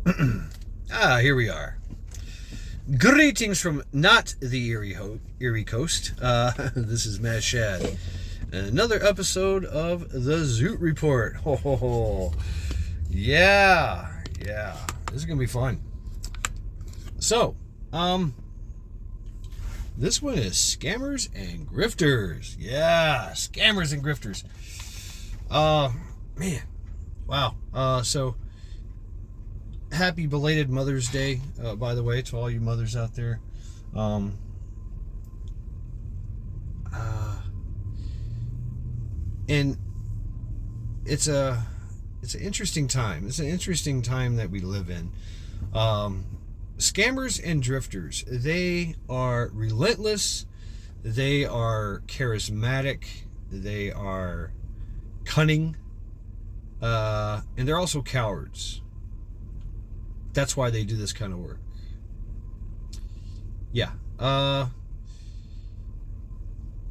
Here we are. Greetings from not the Erie Coast. This is Matt Shad. Another episode of the Zoot Report. Ho, ho, ho. Yeah. This is going to be fun. So, this one is Scammers and Grifters. Yeah, Scammers and Grifters. Man. Wow. So, happy belated Mother's Day, by the way, to all you mothers out there. And it's an interesting time. It's an interesting time that we live in. Scammers and drifters, they are relentless. They are charismatic. They are cunning. And they're also cowards. That's why they do this kind of work. Yeah.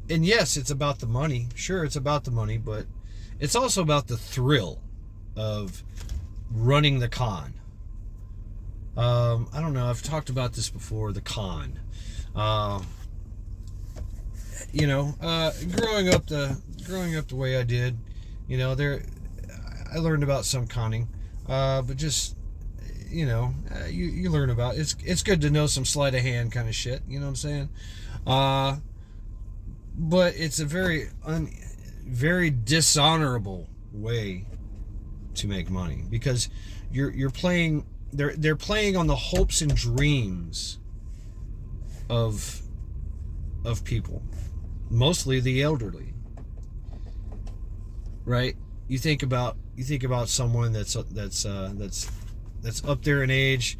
And yes, it's about the money. Sure, it's about the money, but it's also about the thrill of running the con. I don't know. I've talked about this before. The con. Growing up the way I did, I learned about some conning, but just. You learn about it. It's good to know some sleight of hand kind of shit. You know what I'm saying? But it's a very dishonorable way to make money because you're playing. They're playing on the hopes and dreams of people, mostly the elderly. Right? You think about someone that's up there in age,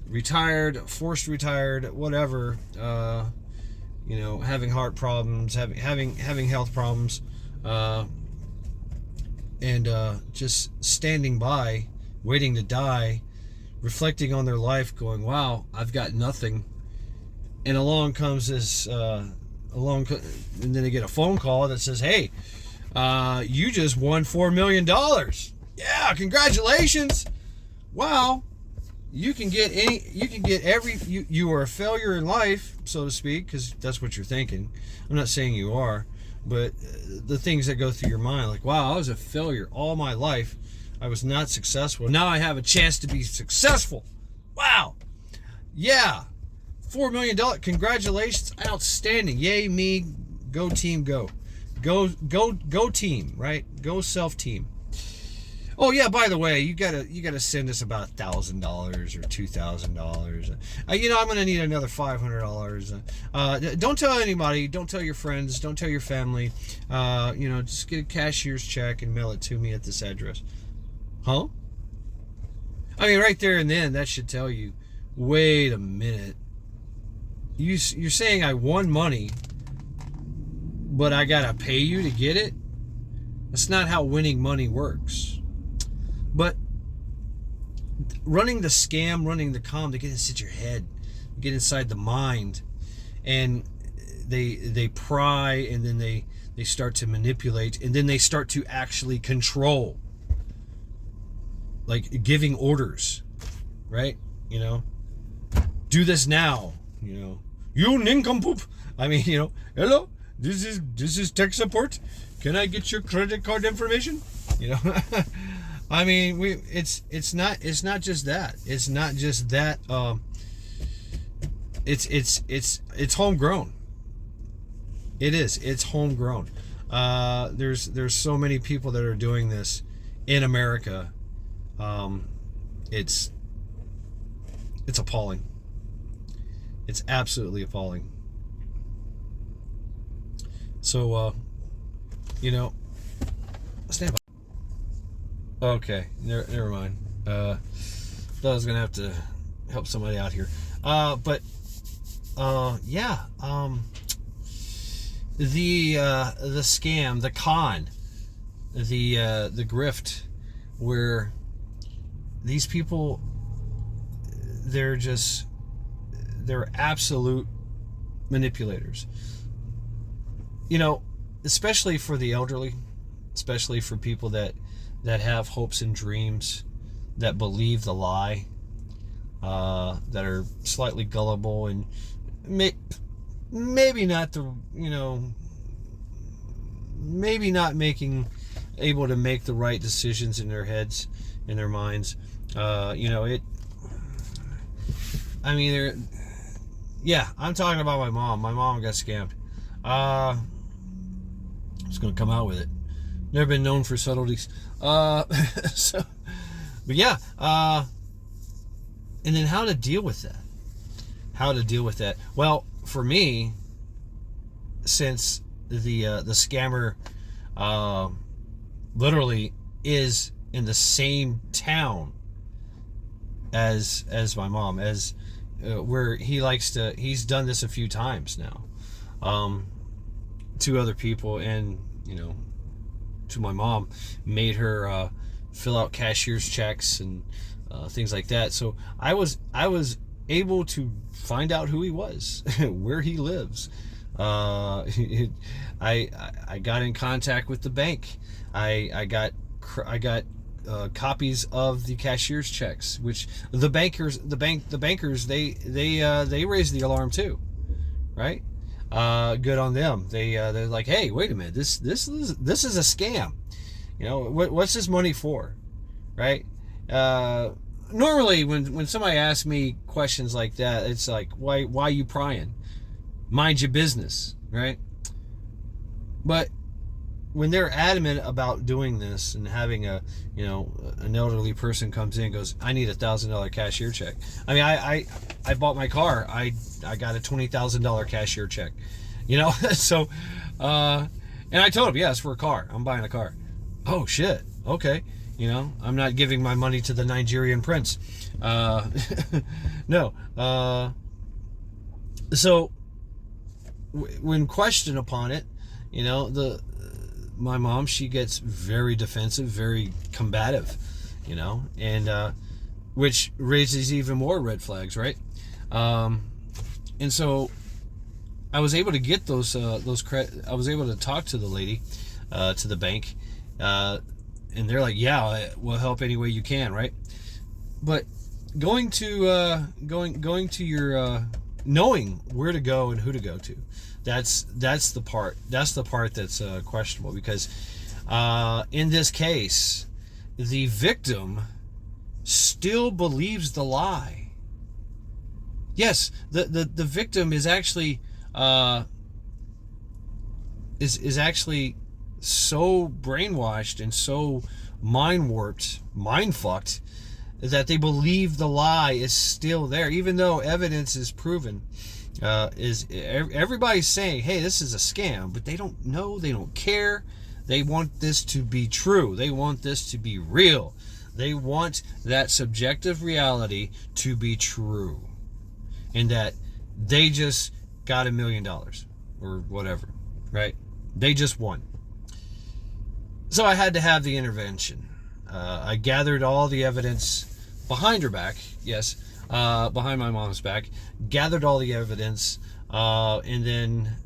retired, forced retired, whatever, having heart problems, having health problems, and just standing by, waiting to die, reflecting on their life, going, wow, I've got nothing. And along comes this, and then they get a phone call that says, hey, you just won $4 million. Yeah, congratulations. Wow, you are a failure in life, so to speak, because that's what you're thinking. I'm not saying you are, but the things that go through your mind, like, wow, I was a failure all my life. I was not successful. Now I have a chance to be successful. Wow. Yeah. $4 million. Congratulations. Outstanding. Yay, me. Go team, go. Go team, right? Go self team. Oh yeah, by the way, you gotta send us about $1,000 or $2,000. I'm gonna need another $500. Don't tell anybody. Don't tell your friends. Don't tell your family. Just get a cashier's check and mail it to me at this address. Huh? I mean, right there and then, that should tell you. Wait a minute. You're saying I won money, but I gotta pay you to get it? That's not how winning money works. But running the scam, running the con, they get inside your head, get inside the mind, and they pry, and then they start to manipulate, and then they start to actually control, like giving orders, right? Do this now. You nincompoop. I mean, hello, this is tech support. Can I get your credit card information? I mean, it's not just that. It's not just that. It's homegrown. It is. It's homegrown. There's so many people that are doing this in America. It's appalling. It's absolutely appalling. So, stand by. Okay, never mind. Thought I was gonna have to help somebody out here. The scam, the con, the grift, where these people, they're absolute manipulators. Especially for the elderly, especially for people that have hopes and dreams, that believe the lie, that are slightly gullible and maybe not the, maybe not able to make the right decisions in their heads, in their minds. I'm talking about my mom. My mom got scammed. I'm just gonna come out with it. Never been known for subtleties. So, but yeah. And then how to deal with that? How to deal with that? Well, for me, since the scammer literally is in the same town as my mom, as where he's done this a few times now, to other people, and to my mom, made her fill out cashier's checks and things like that. So I was able to find out who he was, where he lives. I got in contact with the bank. I got copies of the cashier's checks, which the bankers they raised the alarm too, right? Good on them. They're like, hey, wait a minute, this is a scam. What's this money for, right? Normally when somebody asks me questions like that, it's like, why you prying? Mind your business, right? But when they're adamant about doing this and having an elderly person comes in and goes, I need $1,000 cashier check. I mean, I bought my car. I got a $20,000 cashier check, so, and I told him, yeah, it's for a car. I'm buying a car. Oh shit. Okay. I'm not giving my money to the Nigerian prince. No. So when questioned upon it, my mom, she gets very defensive, very combative, and which raises even more red flags, right? And so I was able to get I was able to talk to the lady, to the bank, and they're like, yeah, we'll help any way you can, right? But going to your knowing where to go and who to go to, that's the part that's questionable, because in this case the victim still believes the lie. Yes, the victim is actually is actually so brainwashed and so mind warped, mind fucked, that they believe the lie is still there, even though evidence is proven. Everybody's saying, hey, this is a scam, but they don't know, they don't care. They want this to be true. They want this to be real. They want that subjective reality to be true, and that they just got $1 million or whatever, right? They just won. So I had to have the intervention. I gathered all the evidence behind her back, yes, behind my mom's back, gathered all the evidence, and then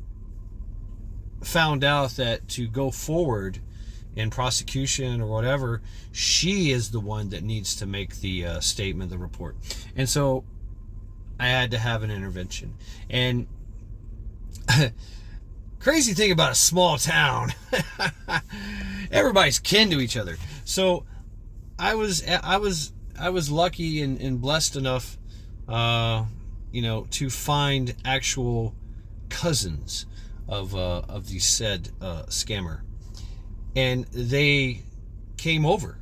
found out that to go forward in prosecution or whatever, she is the one that needs to make the statement, the report. And so I had to have an intervention. And crazy thing about a small town, everybody's kin to each other. So I was lucky and blessed enough, to find actual cousins of the said scammer, and they came over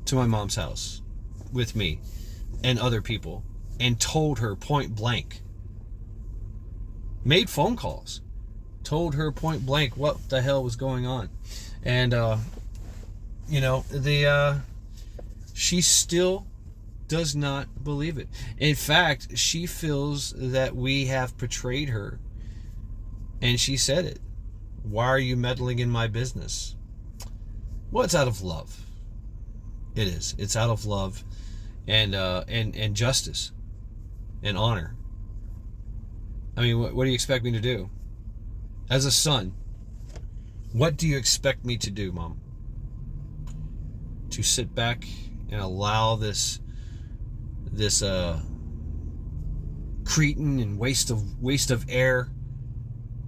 to my mom's house with me and other people and told her point blank, made phone calls, told her point blank what the hell was going on. And she still does not believe it. In fact, she feels that we have betrayed her, and she said it. Why are you meddling in my business? Well, it's out of love. It is. It's out of love and justice and honor. I mean, what do you expect me to do? As a son, what do you expect me to do, Mom? To sit back and allow this this cretin and waste of air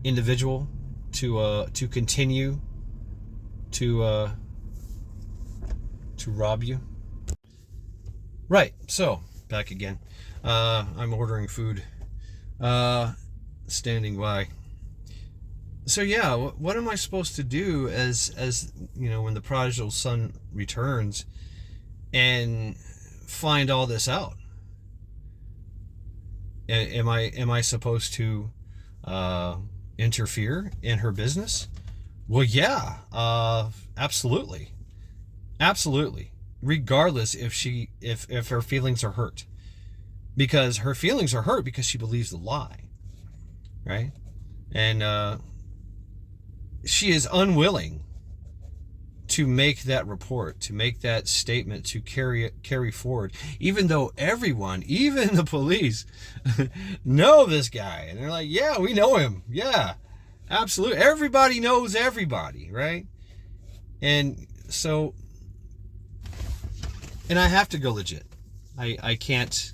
individual to continue to rob you. Right, so back again. I'm ordering food, standing by. So yeah, what am I supposed to do as you know, when the prodigal son returns and find all this out? Am I supposed to interfere in her business? Well, yeah, absolutely, regardless if her feelings are hurt, because her feelings are hurt because she believes the lie, right? And she is unwilling to make that report, to make that statement, to carry forward, even though everyone, even the police, know this guy, and they're like, yeah, we know him, yeah, absolutely, everybody knows everybody, right? And so, and I have to go legit. I can't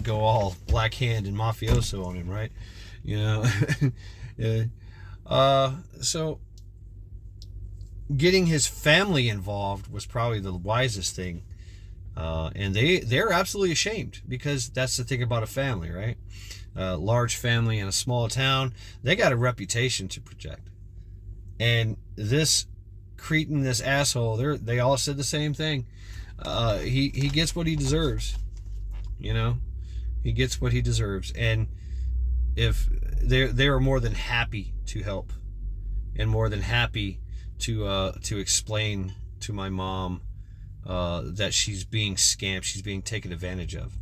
go all Black Hand and mafioso on him, right? You know. So getting his family involved was probably the wisest thing, and they're absolutely ashamed, because that's the thing about a family, right? Large family in a small town, they got a reputation to project, and this cretin, this asshole, they all said the same thing. He gets what he deserves, you know. He gets what he deserves, and if they are more than happy to help, and more than happy to explain to my mom that she's being scammed, she's being taken advantage of.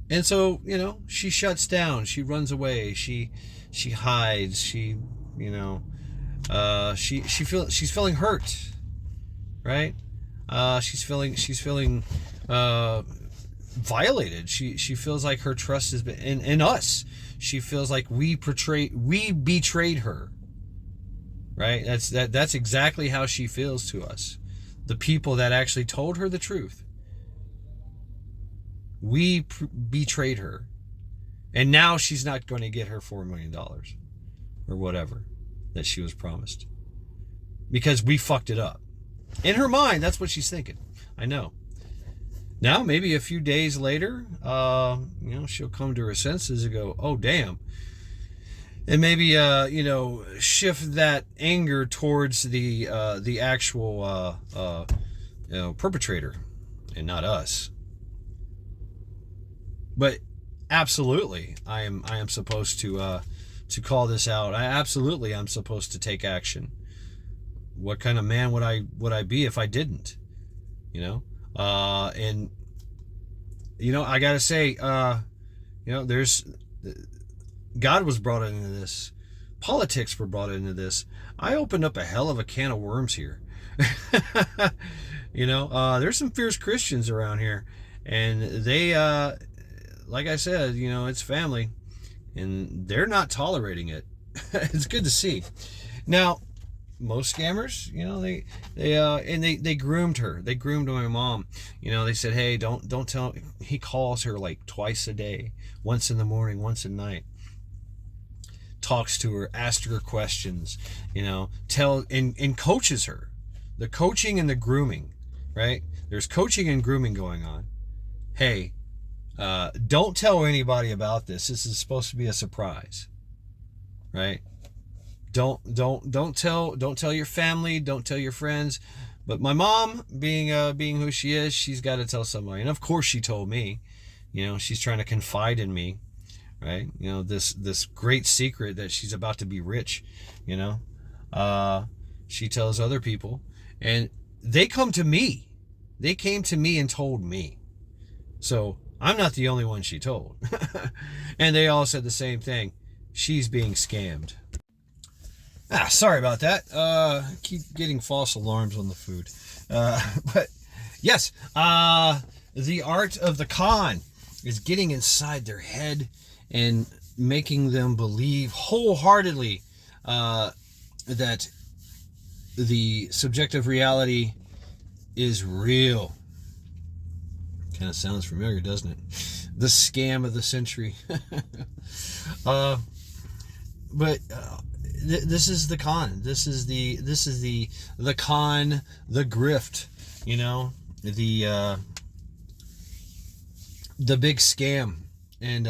And so, you know, she shuts down, she runs away, she hides, she, you know, she's feeling hurt, right? She's feeling violated. She feels like her trust has been in us. She feels like we betrayed her, right? That's exactly how she feels to us, the people that actually told her the truth. We betrayed her, and now she's not going to get her $4 million or whatever that she was promised, because we fucked it up. In her mind, that's what she's thinking. I know. Now, maybe a few days later, you know, she'll come to her senses and go, oh, damn. And maybe, you know, shift that anger towards the actual, you know, perpetrator, and not us. But absolutely, I am supposed to call this out. I'm supposed to take action. What kind of man would I be if I didn't? You know? And you know, I gotta say, you know, God was brought into this, politics were brought into this. I opened up a hell of a can of worms here. You know, there's some fierce Christians around here, and they, like I said, you know, it's family, and they're not tolerating it. It's good to see. Now, most scammers, you know, they groomed her. They groomed my mom. You know, they said, hey, don't tell. He calls her like twice a day, once in the morning, once at night. Talks to her, asks her questions, you know, and coaches her. The coaching and the grooming, right? There's coaching and grooming going on. Hey, don't tell anybody about this. This is supposed to be a surprise, right? Don't tell your family, don't tell your friends. But my mom, being who she is, she's got to tell somebody. And of course she told me. You know, she's trying to confide in me, right? You know, this great secret that she's about to be rich, you know. She tells other people, and they come to me. They came to me and told me. So I'm not the only one she told. And they all said the same thing. She's being scammed. Sorry about that. Keep getting false alarms on the food. But yes, the art of the con is getting inside their head and making them believe wholeheartedly that the subjective reality is real. Kind of sounds familiar, doesn't it? The scam of the century. This is the con. This is the con, the grift. You know, the big scam, and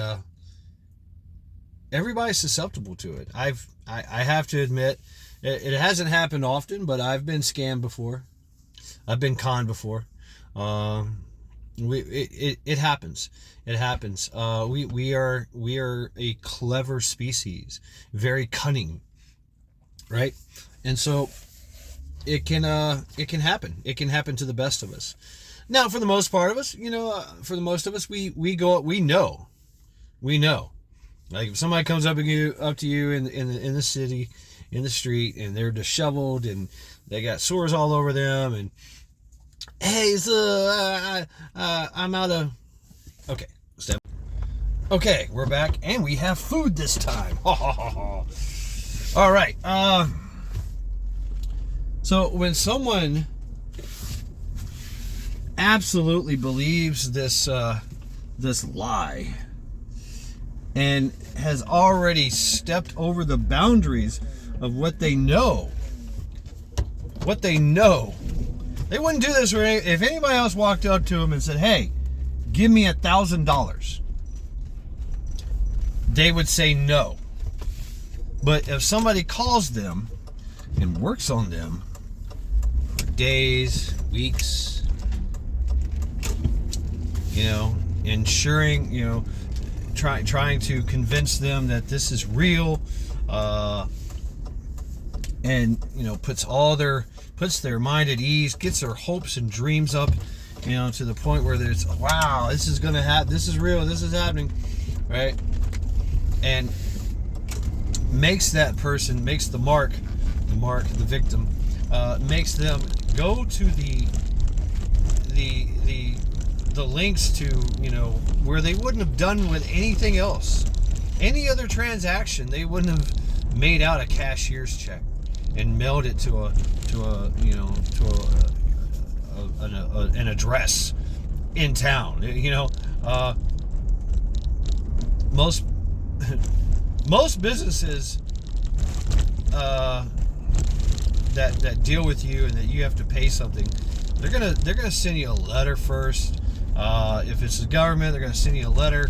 everybody's susceptible to it. I have to admit, it hasn't happened often, but I've been scammed before. I've been conned before. It happens. It happens. We are a clever species, very cunning, right? And so it can happen. It can happen to the best of us. Now, for the most part of us, we know. Like if somebody comes up to you in the city, in the street, and they're disheveled and they got sores all over them, and hey, so I'm out of. Okay, step. Okay, we're back, and we have food this time. All right. So when someone absolutely believes this lie and has already stepped over the boundaries of what they know, they wouldn't do this if anybody else walked up to them and said, hey, give me $1,000. They would say no. But if somebody calls them and works on them for days, weeks, ensuring, trying to convince them that this is real, and puts their mind at ease, gets their hopes and dreams up, to the point where there's, wow, this is gonna happen, this is real, this is happening, right? And makes the victim, makes them go to the links to, where they wouldn't have done with anything else. Any other transaction, they wouldn't have made out a cashier's check and mailed it to an address in town. Most businesses that deal with you and that you have to pay something, they're gonna send you a letter first. If it's the government, they're gonna send you a letter.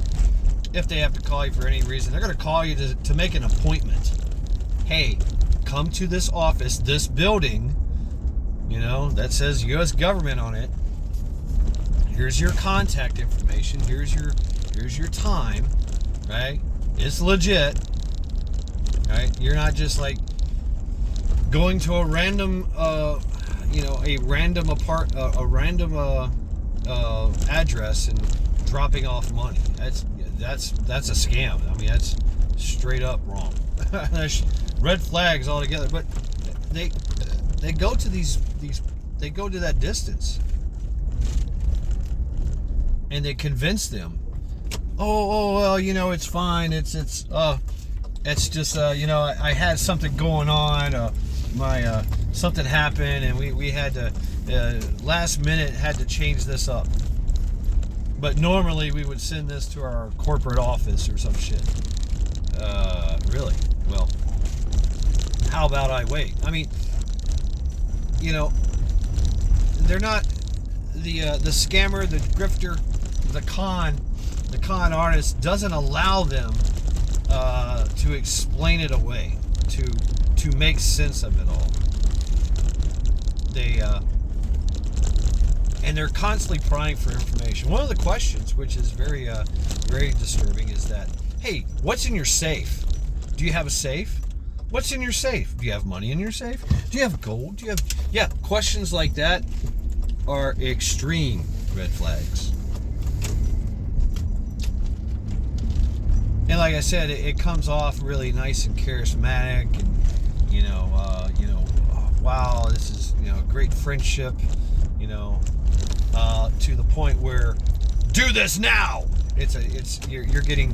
If they have to call you for any reason, they're gonna call you to make an appointment. Hey, come to this office, this building, that says U.S. government on it. Here's your contact information. Here's your time, right? It's legit, right? You're not just like going to a random, address and dropping off money. That's a scam. I mean, that's straight up wrong. There's red flags altogether. But they go to they go to that distance, and they convince them. Oh well, it's fine. It's just I had something going on. Something happened, and we had to last minute had to change this up. But normally we would send this to our corporate office or some shit. Really? Well, how about I wait? I mean, they're not the scammer, the grifter, the con artist doesn't allow them to explain it away, to make sense of it all. And they're constantly prying for information. One of the questions, which is very disturbing, is that, hey, what's in your safe? Do you have a safe? What's in your safe? Do you have money in your safe? Do you have gold? Questions like that are extreme red flags. And like I said, it comes off really nice and charismatic, and wow, this is great friendship, to the point where, do this now. You're getting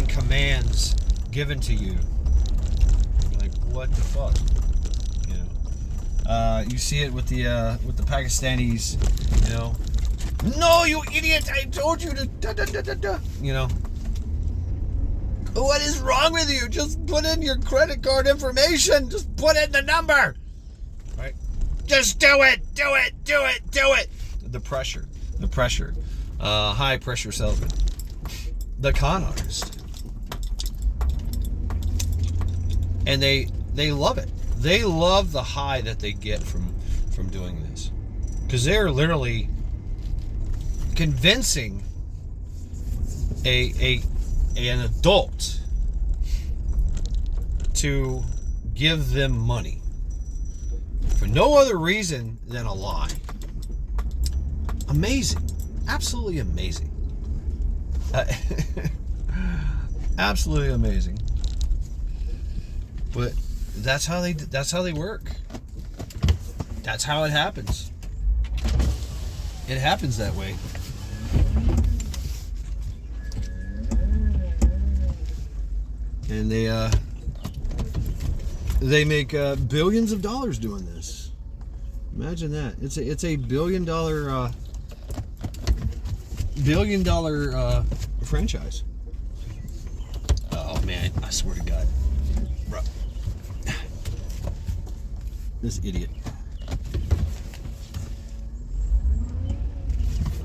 commands given to you. You're like, what the fuck? You see it with the Pakistanis, No, you idiot! I told you to da da da da da. You know. What is wrong with you? Just put in your credit card information. Just put in the number. Right? Just do it. Do it. Do it. Do it. The pressure. The pressure. High pressure salesman. The con artist. And they love it. They love the high that they get from doing this. Because they're literally convincing an adult to give them money for no other reason than a lie. Amazing. Absolutely amazing. Absolutely amazing. But that's how they work. That's how it happens. It happens that way. And they make billions of dollars doing this. Imagine that. It's a billion dollar franchise. Oh man, I swear to God, bro, this idiot.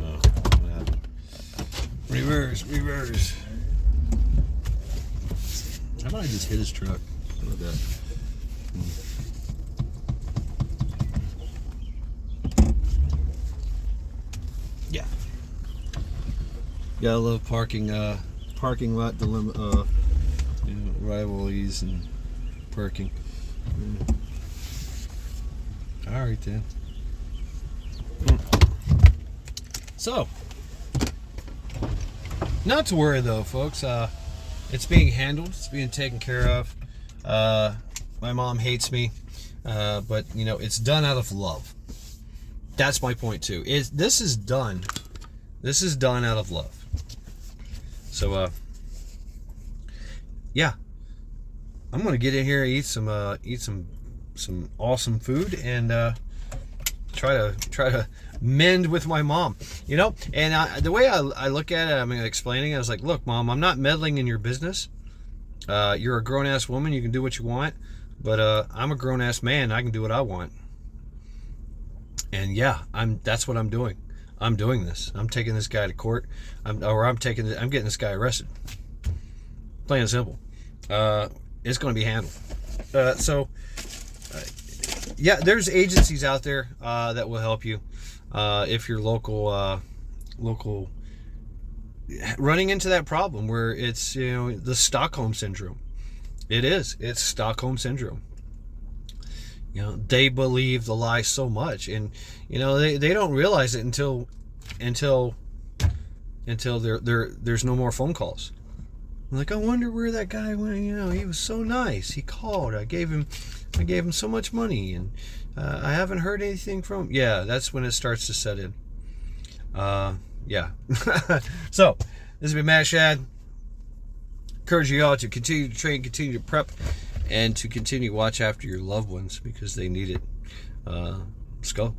Oh, what happened? Reverse. How about I just hit his truck? How about that? Yeah. Gotta love parking lot dilemma, rivalries and parking. All right then. So, not to worry though, folks. It's being handled. It's being taken care of. My mom hates me, but you know it's done out of love. That's my point too. This is done out of love. So yeah, I'm gonna get in here, eat some awesome food, and try to mend with my mom, you know. And the way I look at it, I'm explaining. I was like, look, Mom, I'm not meddling in your business. You're a grown-ass woman. You can do what you want, but I'm a grown-ass man. I can do what I want. And yeah, that's what I'm doing. I'm doing this. I'm taking this guy to court. I'm getting this guy arrested. Plain and simple. It's going to be handled. Yeah, there's agencies out there that will help you if you're local running into that problem where it's, you know, the Stockholm syndrome. It's Stockholm syndrome. You know, they believe the lie so much, and you know they don't realize it until there's no more phone calls. Like, I wonder where that guy went. You know, he was so nice. He called. I gave him so much money, and I haven't heard anything from him. Yeah, that's when it starts to set in. Yeah. So, this has been Matt Shad. Encourage you all to continue to train, continue to prep, and to continue to watch after your loved ones because they need it. Let's go.